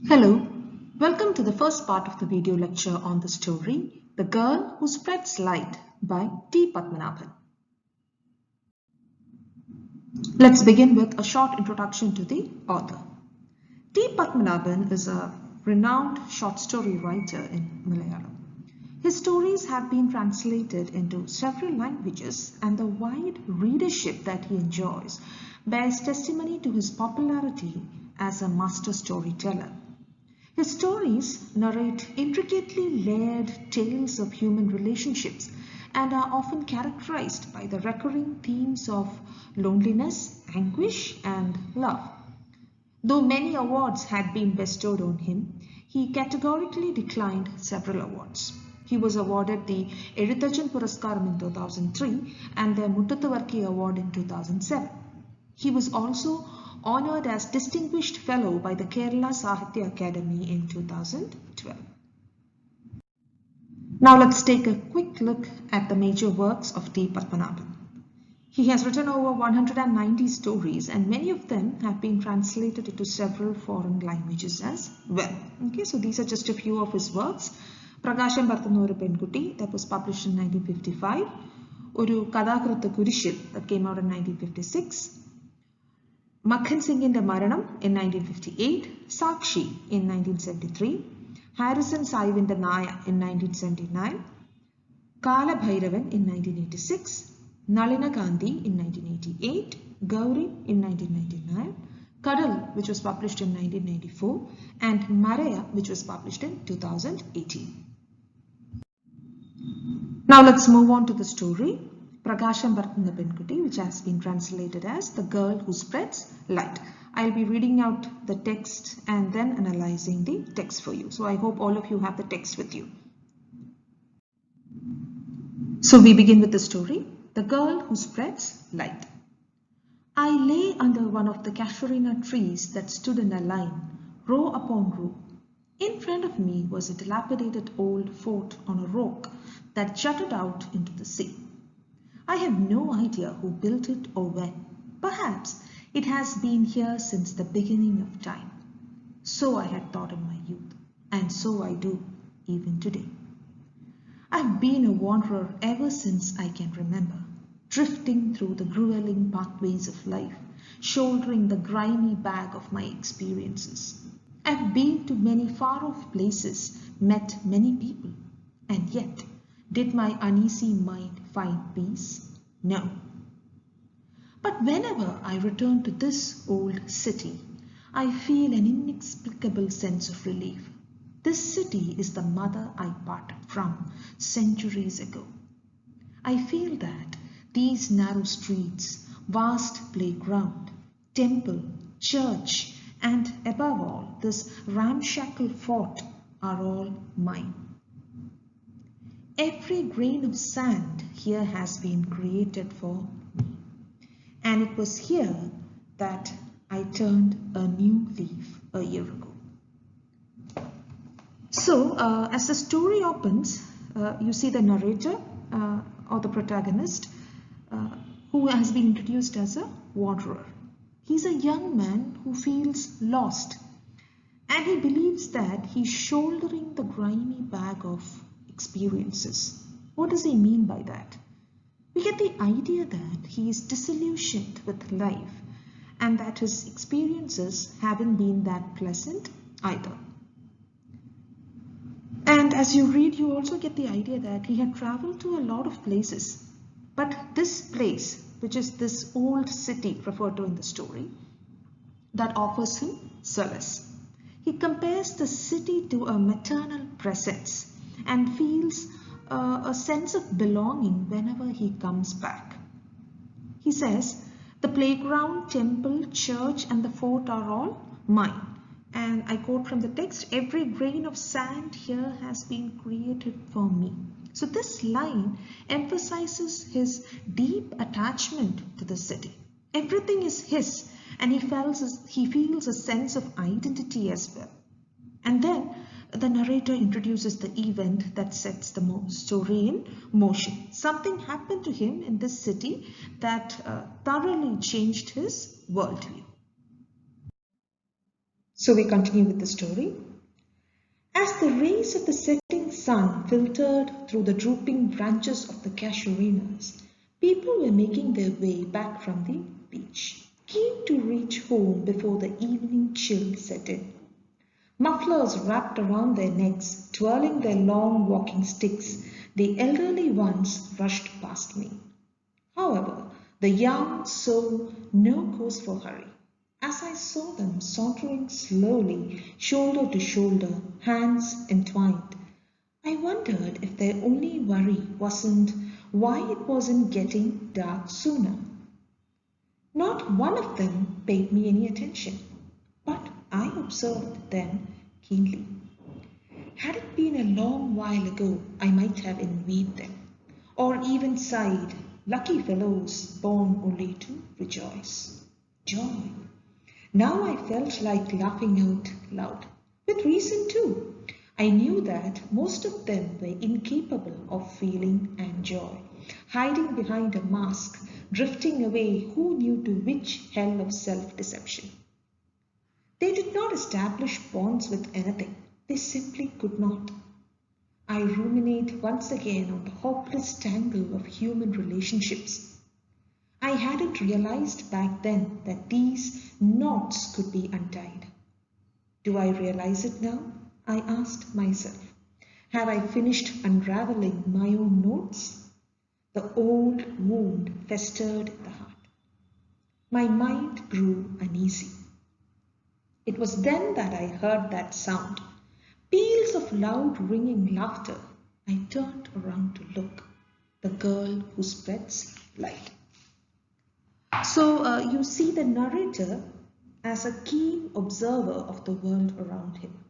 Hello, welcome to the first part of the video lecture on the story The Girl Who Spreads Light by T. Padmanabhan. Let's begin with a short introduction to the author. T. Padmanabhan is a renowned short story writer in Malayalam. His stories have been translated into several languages, and the wide readership that he enjoys bears testimony to his popularity as a master storyteller. His stories narrate intricately layered tales of human relationships and are often characterized by the recurring themes of loneliness, anguish, and love. Though many awards had been bestowed on him, he categorically declined several awards. He was awarded the Eduthajan Puraskaram in 2003 and the Muttattavarki Award in 2007. He was also honored as Distinguished Fellow by the Kerala Sahitya Academy in 2012. Now let's take a quick look at the major works of T. Padmanabhan. He has written over 190 stories, and many of them have been translated into several foreign languages as well. Okay, so these are just a few of his works. Prakasham Barthannu Oru Penkutti, that was published in 1955. Oru Kadakratha Kurishil, that came out in 1956. Makhan Singhinte Maranam in 1958, Sakshi in 1973, Harrison Saivinte Naya in 1979, Kala Bhairavan in 1986, Nalina Gandhi in 1988, Gauri in 1999, Kadal, which was published in 1994, and Maraya, which was published in 2018. Now let's move on to the story. Prakasham Barthannu Penkutti, which has been translated as The Girl Who Spreads Light. I'll be reading out the text and then analyzing the text for you. So I hope all of you have the text with you. So we begin with the story, The Girl Who Spreads Light. I lay under one of the casuarina trees that stood in a line, row upon row. In front of me was a dilapidated old fort on a rock that jutted out into the sea. I have no idea who built it or when. Perhaps it has been here since the beginning of time. So I had thought in my youth, and so I do even today. I've been a wanderer ever since I can remember, drifting through the grueling pathways of life, shouldering the grimy bag of my experiences. I've been to many far-off places, met many people, and yet, did my uneasy mind find peace? No. But whenever I return to this old city, I feel an inexplicable sense of relief. This city is the mother I parted from centuries ago. I feel that these narrow streets, vast playground, temple, church, and above all, this ramshackle fort are all mine. Every grain of sand here has been created for me, and it was here that I turned a new leaf a year ago. So, as the story opens, you see the narrator or the protagonist who has been introduced as a wanderer. He's a young man who feels lost, and he believes that he's shouldering the grimy bag of experiences. What does he mean by that? We get the idea that he is disillusioned with life and that his experiences haven't been that pleasant either. And as you read, you also get the idea that he had traveled to a lot of places, but this place, which is this old city referred to in the story, that offers him solace. He compares the city to a maternal presence and feels a sense of belonging whenever he comes back. He says, the playground, temple, church, and the fort are all mine. And I quote from the text, every grain of sand here has been created for me. So this line emphasizes his deep attachment to the city. Everything is his, and he feels a sense of identity as well. And then the narrator introduces the event that sets the story in motion. Something happened to him in this city that thoroughly changed his worldview. So we continue with the story. As the rays of the setting sun filtered through the drooping branches of the casuarinas, people were making their way back from the beach, keen to reach home before the evening chill set in. Mufflers wrapped around their necks, twirling their long walking sticks, the elderly ones rushed past me. However, the young saw no cause for hurry. As I saw them sauntering slowly, shoulder to shoulder, hands entwined, I wondered if their only worry wasn't why it wasn't getting dark sooner. Not one of them paid me any attention, but I observed them keenly. Had it been a long while ago, I might have envied them, or even sighed, lucky fellows born only to rejoice. Joy. Now I felt like laughing out loud, with reason too. I knew that most of them were incapable of feeling and joy, hiding behind a mask, drifting away who knew to which hell of self-deception. They did not establish bonds with anything. They simply could not. I ruminate once again on the hopeless tangle of human relationships. I hadn't realized back then that these knots could be untied. Do I realize it now? I asked myself. Have I finished unraveling my own knots? The old wound festered in the heart. My mind grew uneasy. It was then that I heard that sound. Peals of loud ringing laughter. I turned around to look. The girl who spreads light. So you see the narrator as a keen observer of the world around him.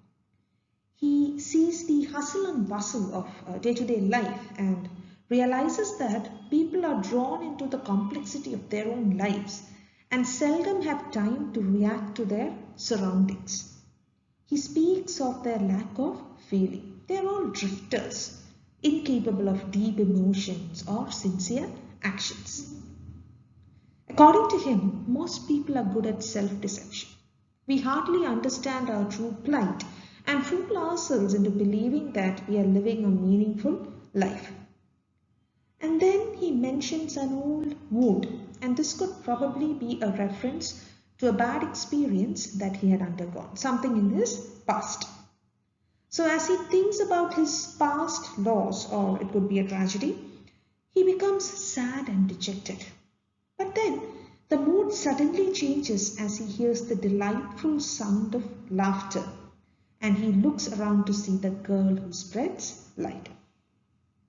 He sees the hustle and bustle of day-to-day life and realizes that people are drawn into the complexity of their own lives and seldom have time to react to their surroundings. He speaks of their lack of feeling. They are all drifters, incapable of deep emotions or sincere actions. According to him, most people are good at self-deception. We hardly understand our true plight and fool ourselves into believing that we are living a meaningful life. And then he mentions an old wound, and this could probably be a reference to a bad experience that he had undergone, something in his past. So as he thinks about his past loss, or it could be a tragedy, he becomes sad and dejected. But then the mood suddenly changes as he hears the delightful sound of laughter, and he looks around to see the girl who spreads light.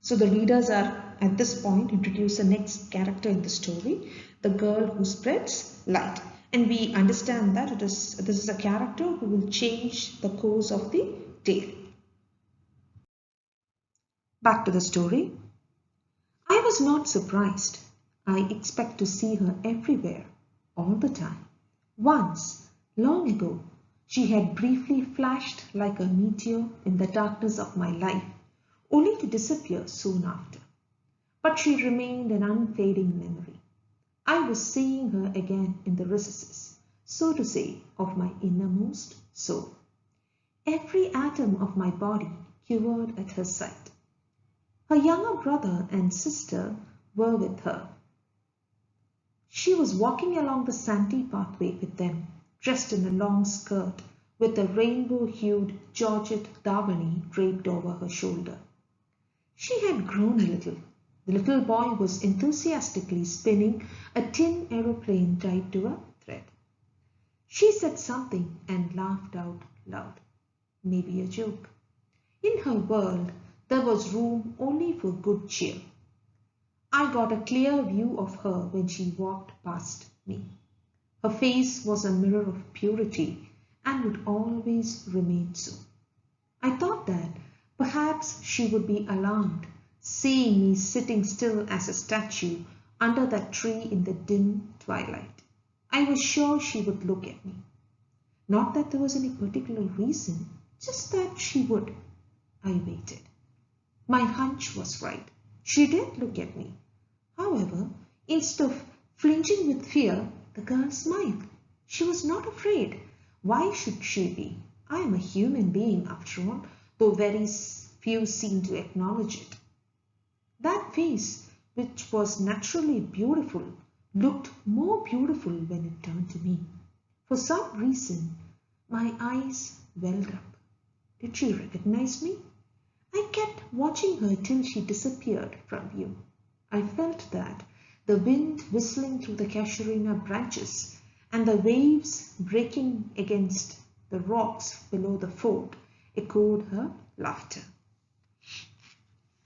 So the readers are at this point introduce the next character in the story, the girl who spreads light. And we understand that this is a character who will change the course of the tale. Back to the story. I was not surprised. I expect to see her everywhere, all the time. Once, long ago, she had briefly flashed like a meteor in the darkness of my life, only to disappear soon after. But she remained an unfading memory. I was seeing her again in the recesses, so to say, of my innermost soul. Every atom of my body quivered at her sight. Her younger brother and sister were with her. She was walking along the sandy pathway with them, dressed in a long skirt with a rainbow-hued Georgette davani draped over her shoulder. She had grown a little. The little boy was enthusiastically spinning a tin aeroplane tied to a thread. She said something and laughed out loud. Maybe a joke. In her world, there was room only for good cheer. I got a clear view of her when she walked past me. Her face was a mirror of purity and would always remain so. I thought that perhaps she would be alarmed, seeing me sitting still as a statue under that tree in the dim twilight. I was sure she would look at me. Not that there was any particular reason, just that she would. I waited. My hunch was right. She did look at me. However, instead of flinching with fear, the girl smiled. She was not afraid. Why should she be? I am a human being after all, though very few seem to acknowledge it. That face, which was naturally beautiful, looked more beautiful when it turned to me. For some reason, my eyes welled up. Did she recognize me? I kept watching her till she disappeared from view. I felt that the wind whistling through the casuarina branches and the waves breaking against the rocks below the fort echoed her laughter.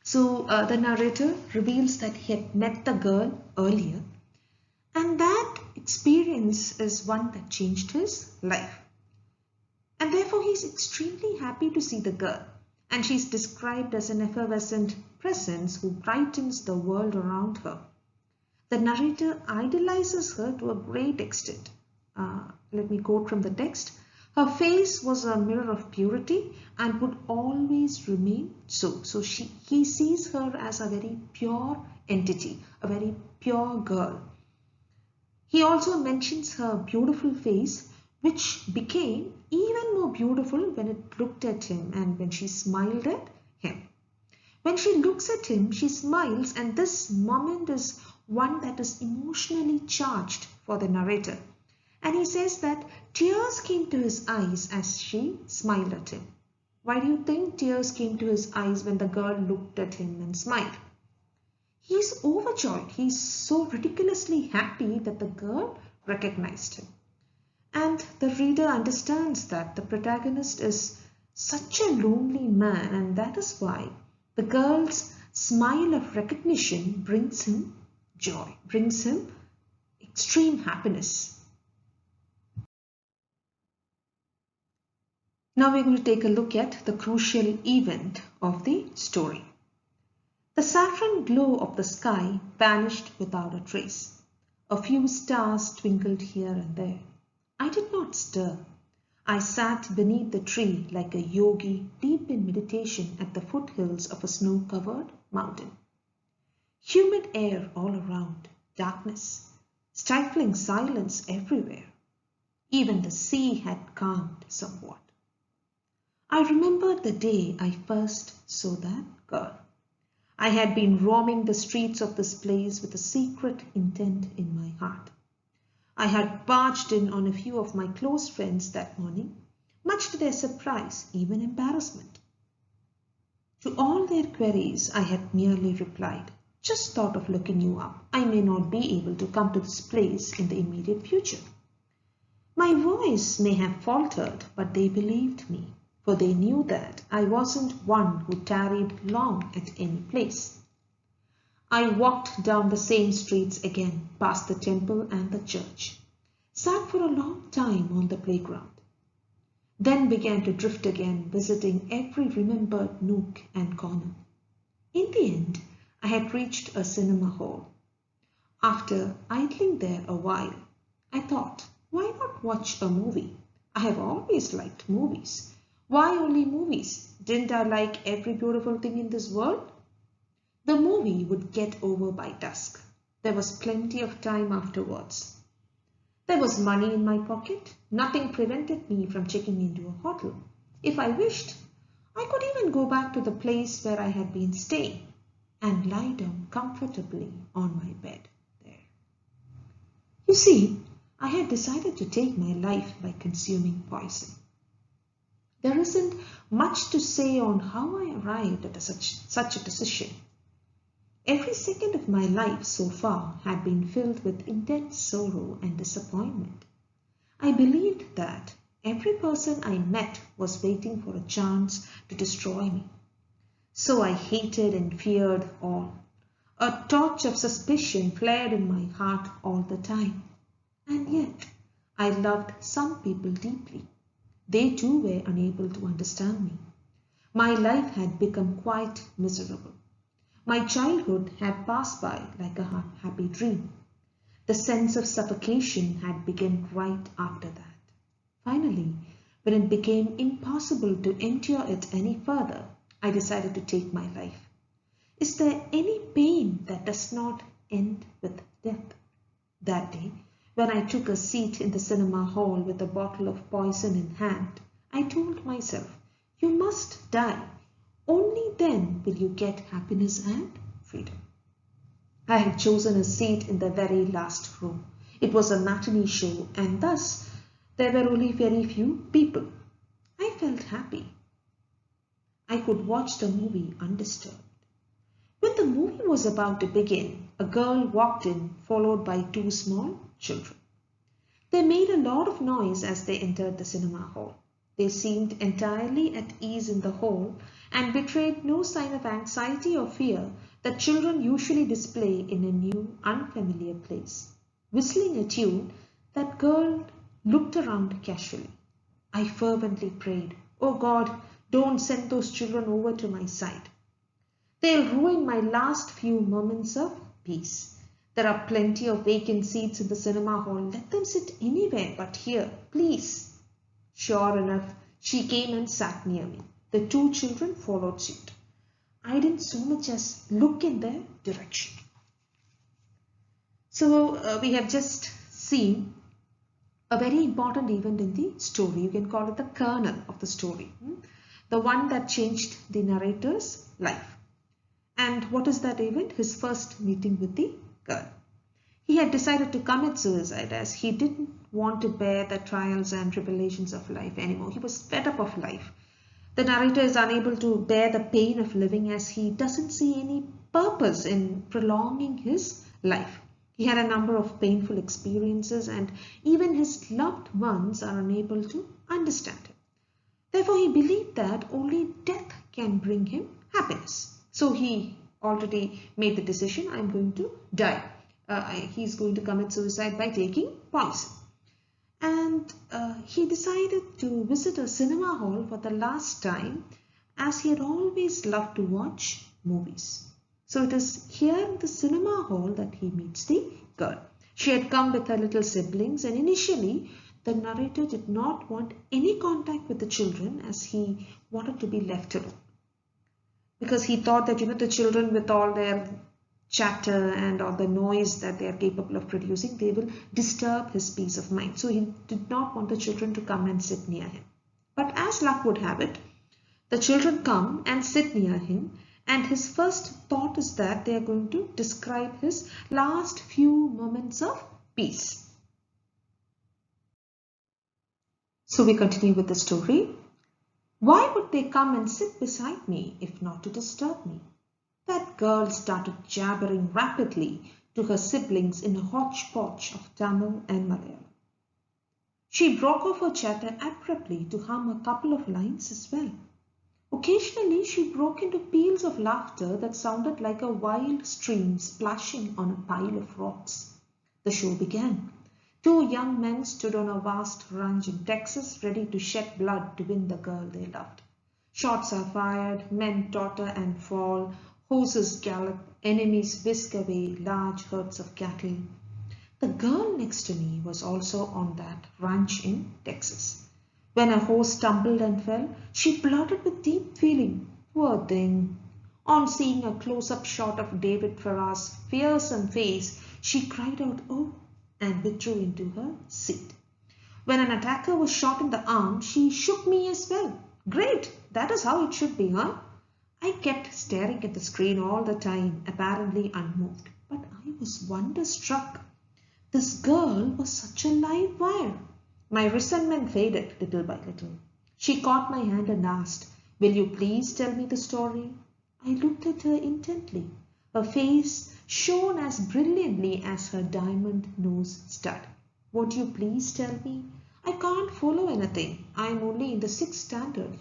So the narrator reveals that he had met the girl earlier, and that experience is one that changed his life. And therefore he's extremely happy to see the girl, and she's described as an effervescent presence who brightens the world around her. The narrator idolizes her to a great extent. Let me quote from the text. Her face was a mirror of purity and would always remain so. So he sees her as a very pure entity, a very pure girl. He also mentions her beautiful face, which became even more beautiful when it looked at him and when she smiled at him. When she looks at him, she smiles, and this moment is one that is emotionally charged for the narrator. And he says that tears came to his eyes as she smiled at him. Why do you think tears came to his eyes when the girl looked at him and smiled? He's overjoyed. He's so ridiculously happy that the girl recognized him. And the reader understands that the protagonist is such a lonely man, and that is why the girl's smile of recognition brings him joy, brings him extreme happiness. Now we're going to take a look at the crucial event of the story. The saffron glow of the sky vanished without a trace. A few stars twinkled here and there. I did not stir. I sat beneath the tree like a yogi deep in meditation at the foothills of a snow-covered mountain. Humid air all around, darkness, stifling silence everywhere. Even the sea had calmed somewhat. I remembered the day I first saw that girl. I had been roaming the streets of this place with a secret intent in my heart. I had barged in on a few of my close friends that morning, much to their surprise, even embarrassment. To all their queries, I had merely replied, "Just thought of looking you up. I may not be able to come to this place in the immediate future." My voice may have faltered, but they believed me, for they knew that I wasn't one who tarried long at any place. I walked down the same streets again, past the temple and the church, sat for a long time on the playground, then began to drift again, visiting every remembered nook and corner. In the end, I had reached a cinema hall. After idling there a while, I thought, why not watch a movie? I have always liked movies. Why only movies? Didn't I like every beautiful thing in this world? The movie would get over by dusk. There was plenty of time afterwards. There was money in my pocket. Nothing prevented me from checking into a hotel. If I wished, I could even go back to the place where I had been staying and lie down comfortably on my bed there. You see, I had decided to take my life by consuming poison. There isn't much to say on how I arrived at such a decision. Every second of my life so far had been filled with intense sorrow and disappointment. I believed that every person I met was waiting for a chance to destroy me. So I hated and feared all. A torch of suspicion flared in my heart all the time. And yet, I loved some people deeply. They too were unable to understand me. My life had become quite miserable. My childhood had passed by like a happy dream. The sense of suffocation had begun right after that. Finally, when it became impossible to endure it any further, I decided to take my life. Is there any pain that does not end with death? That day, When I took a seat in the cinema hall with a bottle of poison in hand, I told myself, you must die. Only then will you get happiness and freedom. I had chosen a seat in the very last row. It was a matinee show, and thus there were only very few people. I felt happy. I could watch the movie undisturbed. When the movie was about to begin, a girl walked in, followed by two small children. They made a lot of noise as they entered the cinema hall. They seemed entirely at ease in the hall and betrayed no sign of anxiety or fear that children usually display in a new, unfamiliar place. Whistling a tune, that girl looked around casually. I fervently prayed, "Oh God, don't send those children over to my side. They'll ruin my last few moments of peace. There are plenty of vacant seats in the cinema hall. Let them sit anywhere but here, please." Sure enough, she came and sat near me. The two children followed suit. I didn't so much as look in their direction. So we have just seen a very important event in the story. You can call it the kernel of the story. The one that changed the narrator's life. And what is that event? His first meeting with the girl. He had decided to commit suicide as he didn't want to bear the trials and tribulations of life anymore. He was fed up of life. The narrator is unable to bear the pain of living as he doesn't see any purpose in prolonging his life. He had a number of painful experiences and even his loved ones are unable to understand him. Therefore, he believed that only death can bring him happiness. So he already made the decision, I'm going to die. He's going to commit suicide by taking poison. And he decided to visit a cinema hall for the last time as he had always loved to watch movies. So it is here in the cinema hall that he meets the girl. She had come with her little siblings and initially the narrator did not want any contact with the children as he wanted to be left alone. Because he thought that, the children with all their chatter and all the noise that they are capable of producing, they will disturb his peace of mind. So he did not want the children to come and sit near him. But as luck would have it, the children come and sit near him and his first thought is that they are going to describe his last few moments of peace. So we continue with the story. Why would they come and sit beside me if not to disturb me? That girl started jabbering rapidly to her siblings in a hodgepodge of Tamil and Malayalam. She broke off her chatter abruptly to hum a couple of lines as well. Occasionally, she broke into peals of laughter that sounded like a wild stream splashing on a pile of rocks. The show began. Two young men stood on a vast ranch in Texas ready to shed blood to win the girl they loved. Shots are fired, men totter and fall, horses gallop, enemies whisk away large herds of cattle. The girl next to me was also on that ranch in Texas. When a horse stumbled and fell, she blurted with deep feeling, "Poor thing." On seeing a close-up shot of David Farrar's fearsome face, she cried out, "Oh," and withdrew into her seat. When an attacker was shot in the arm, she shook me as well. "Great, that is how it should be, huh?" I kept staring at the screen all the time, apparently unmoved, but I was wonderstruck. This girl was such a live wire. My resentment faded little by little. She caught my hand and asked, "Will you please tell me the story?" I looked at her intently. Her face shone as brilliantly as her diamond nose stud. "Won't you please tell me? I can't follow anything. I'm only in the 6th standard,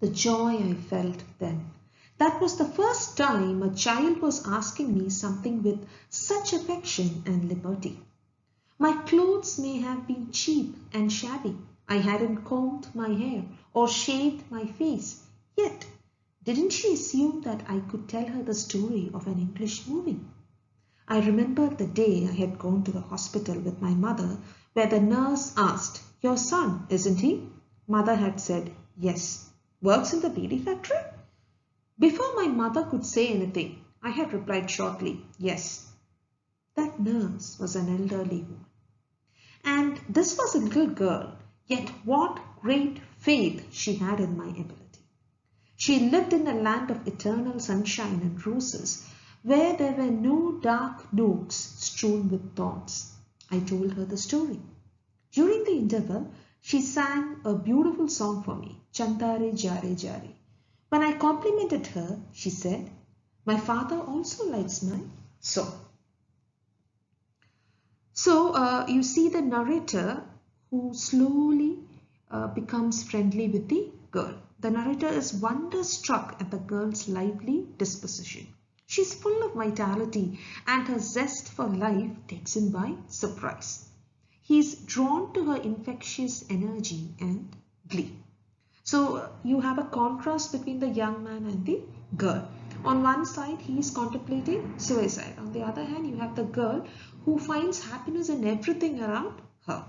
The joy I felt then. That was the first time a child was asking me something with such affection and liberty. My clothes may have been cheap and shabby. I hadn't combed my hair or shaved my face. Yet, didn't she assume that I could tell her the story of an English movie? I remembered the day I had gone to the hospital with my mother where the nurse asked, "Your son, isn't he?" Mother had said, "Yes." "Works in the beedi factory?" Before my mother could say anything, I had replied shortly, "Yes." That nurse was an elderly woman. And this was a little girl, yet what great faith she had in my ability. She lived in a land of eternal sunshine and roses, where there were no dark nooks strewn with thorns. I told her the story. During the interval, she sang a beautiful song for me, Chantare Jare Jare. When I complimented her, she said, "My father also likes my song." So you see the narrator who slowly becomes friendly with the girl. The narrator is wonderstruck at the girl's lively disposition. She's full of vitality and her zest for life takes him by surprise. He's drawn to her infectious energy and glee. So you have a contrast between the young man and the girl. On one side, he is contemplating suicide. On the other hand, you have the girl who finds happiness in everything around her.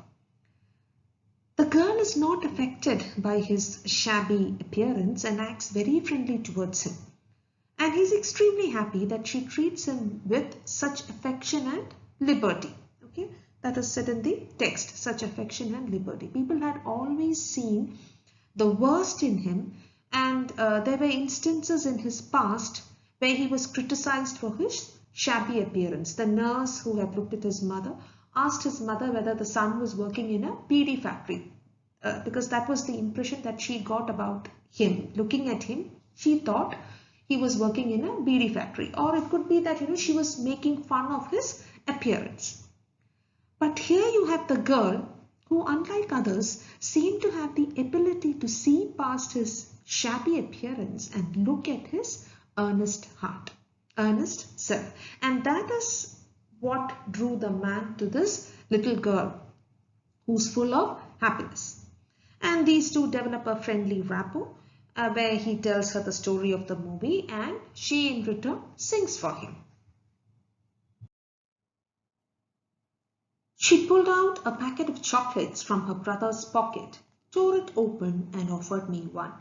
The girl is not affected by his shabby appearance and acts very friendly towards him. And he's extremely happy that she treats him with such affection and liberty. Okay, that is said in the text, such affection and liberty. People had always seen the worst in him, and there were instances in his past where he was criticized for his shabby appearance. The nurse who had looked at his mother asked his mother whether the son was working in a beedi factory, because that was the impression that she got about him. Looking at him, she thought he was working in a beedi factory, or it could be that she was making fun of his appearance. But here you have the girl who, unlike others, seemed to have the ability to see past his shabby appearance and look at his earnest heart, earnest self. And that is what drew the man to this little girl who's full of happiness. And these two develop a friendly rapport where he tells her the story of the movie and she in return sings for him. She pulled out a packet of chocolates from her brother's pocket, tore it open and offered me one.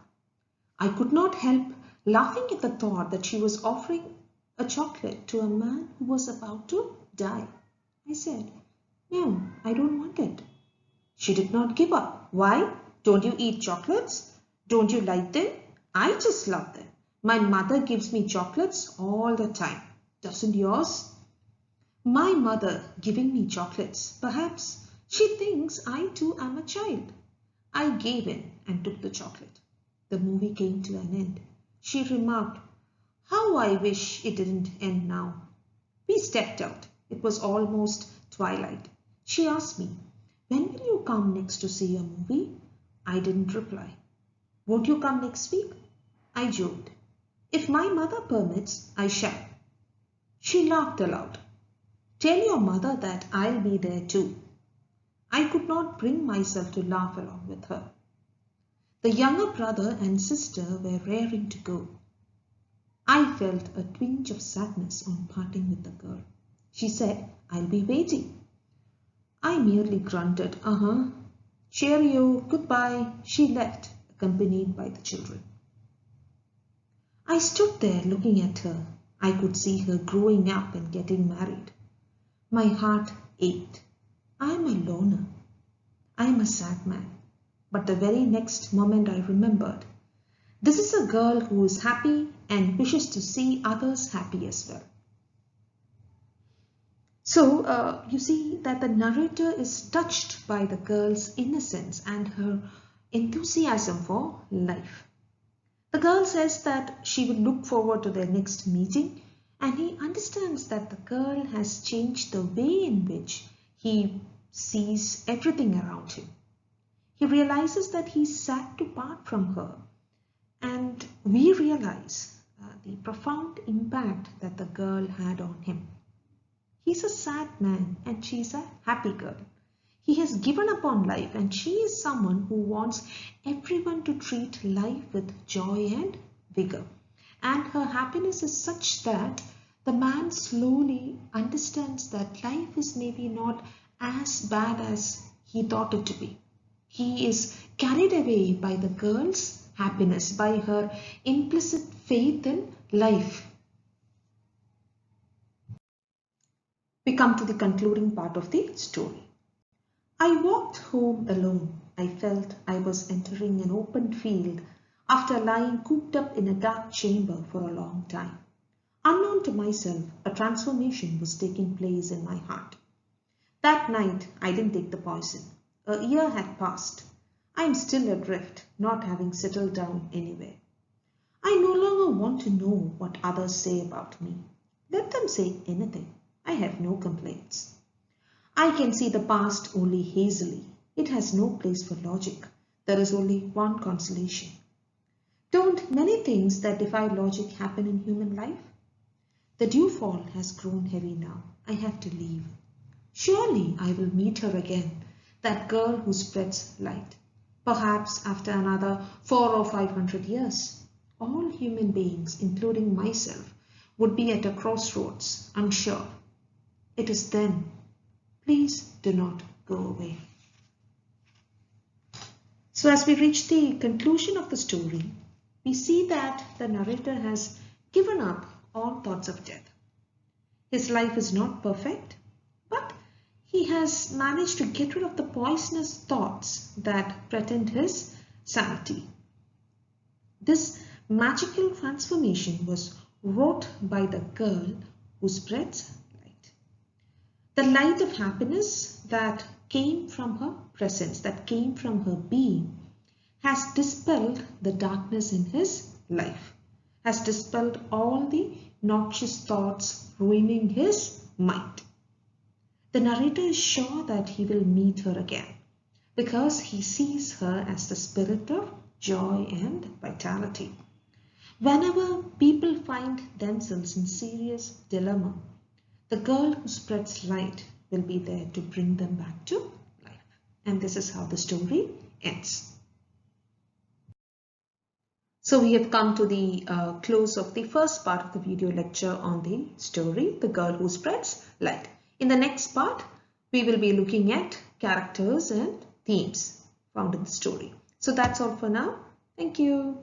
I could not help laughing at the thought that she was offering a chocolate to a man who was about to die. I said, "No, I don't want it." She did not give up. "Why? Don't you eat chocolates? Don't you like them? I just love them. My mother gives me chocolates all the time. Doesn't yours?" My mother giving me chocolates. Perhaps she thinks I too am a child. I gave in and took the chocolate. The movie came to an end. She remarked, "How I wish it didn't end now." We stepped out. It was almost twilight. She asked me, "When will you come next to see a movie?" I didn't reply. "Won't you come next week?" I joked. "If my mother permits, I shall." She laughed aloud. "Tell your mother that I'll be there too." I could not bring myself to laugh along with her. The younger brother and sister were raring to go. I felt a twinge of sadness on parting with the girl. She said, "I'll be waiting." I merely grunted, "Uh-huh. Cheerio, goodbye." She left, accompanied by the children. I stood there looking at her. I could see her growing up and getting married. My heart ached. I am a loner. I am a sad man. But the very next moment I remembered, this is a girl who is happy and wishes to see others happy as well. So you see that the narrator is touched by the girl's innocence and her enthusiasm for life. The girl says that she will look forward to their next meeting, and he understands that the girl has changed the way in which he sees everything around him. He realizes that he's sad to part from her, and we realize the profound impact that the girl had on him. He's a sad man and she's a happy girl. He has given up on life and she is someone who wants everyone to treat life with joy and vigor. And her happiness is such that the man slowly understands that life is maybe not as bad as he thought it to be. He is carried away by the girl's happiness, by her implicit faith in life. come to the concluding part of the story. I walked home alone. I felt I was entering an open field after lying cooped up in a dark chamber for a long time. Unknown to myself, a transformation was taking place in my heart. That night, I didn't take the poison. A year had passed. I am still adrift, not having settled down anywhere. I no longer want to know what others say about me. Let them say anything. I have no complaints. I can see the past only hazily. It has no place for logic. There is only one consolation. Don't many things that defy logic happen in human life? The dewfall has grown heavy now. I have to leave. Surely I will meet her again, that girl who spreads light. Perhaps after another 400 or 500 years. All human beings, including myself, would be at a crossroads, unsure. It is then. Please do not go away. So as we reach the conclusion of the story, we see that the narrator has given up all thoughts of death. His life is not perfect, but he has managed to get rid of the poisonous thoughts that threatened his sanity. This magical transformation was wrought by the girl who spreads light. The light of happiness that came from her presence, that came from her being, has dispelled the darkness in his life, has dispelled all the noxious thoughts ruining his mind. The narrator is sure that he will meet her again because he sees her as the spirit of joy and vitality. Whenever people find themselves in serious dilemma, the girl who spreads light will be there to bring them back to life. And this is how the story ends. So we have come to the close of the first part of the video lecture on the story, The Girl Who Spreads Light. In the next part, we will be looking at characters and themes found in the story. So that's all for now. Thank you.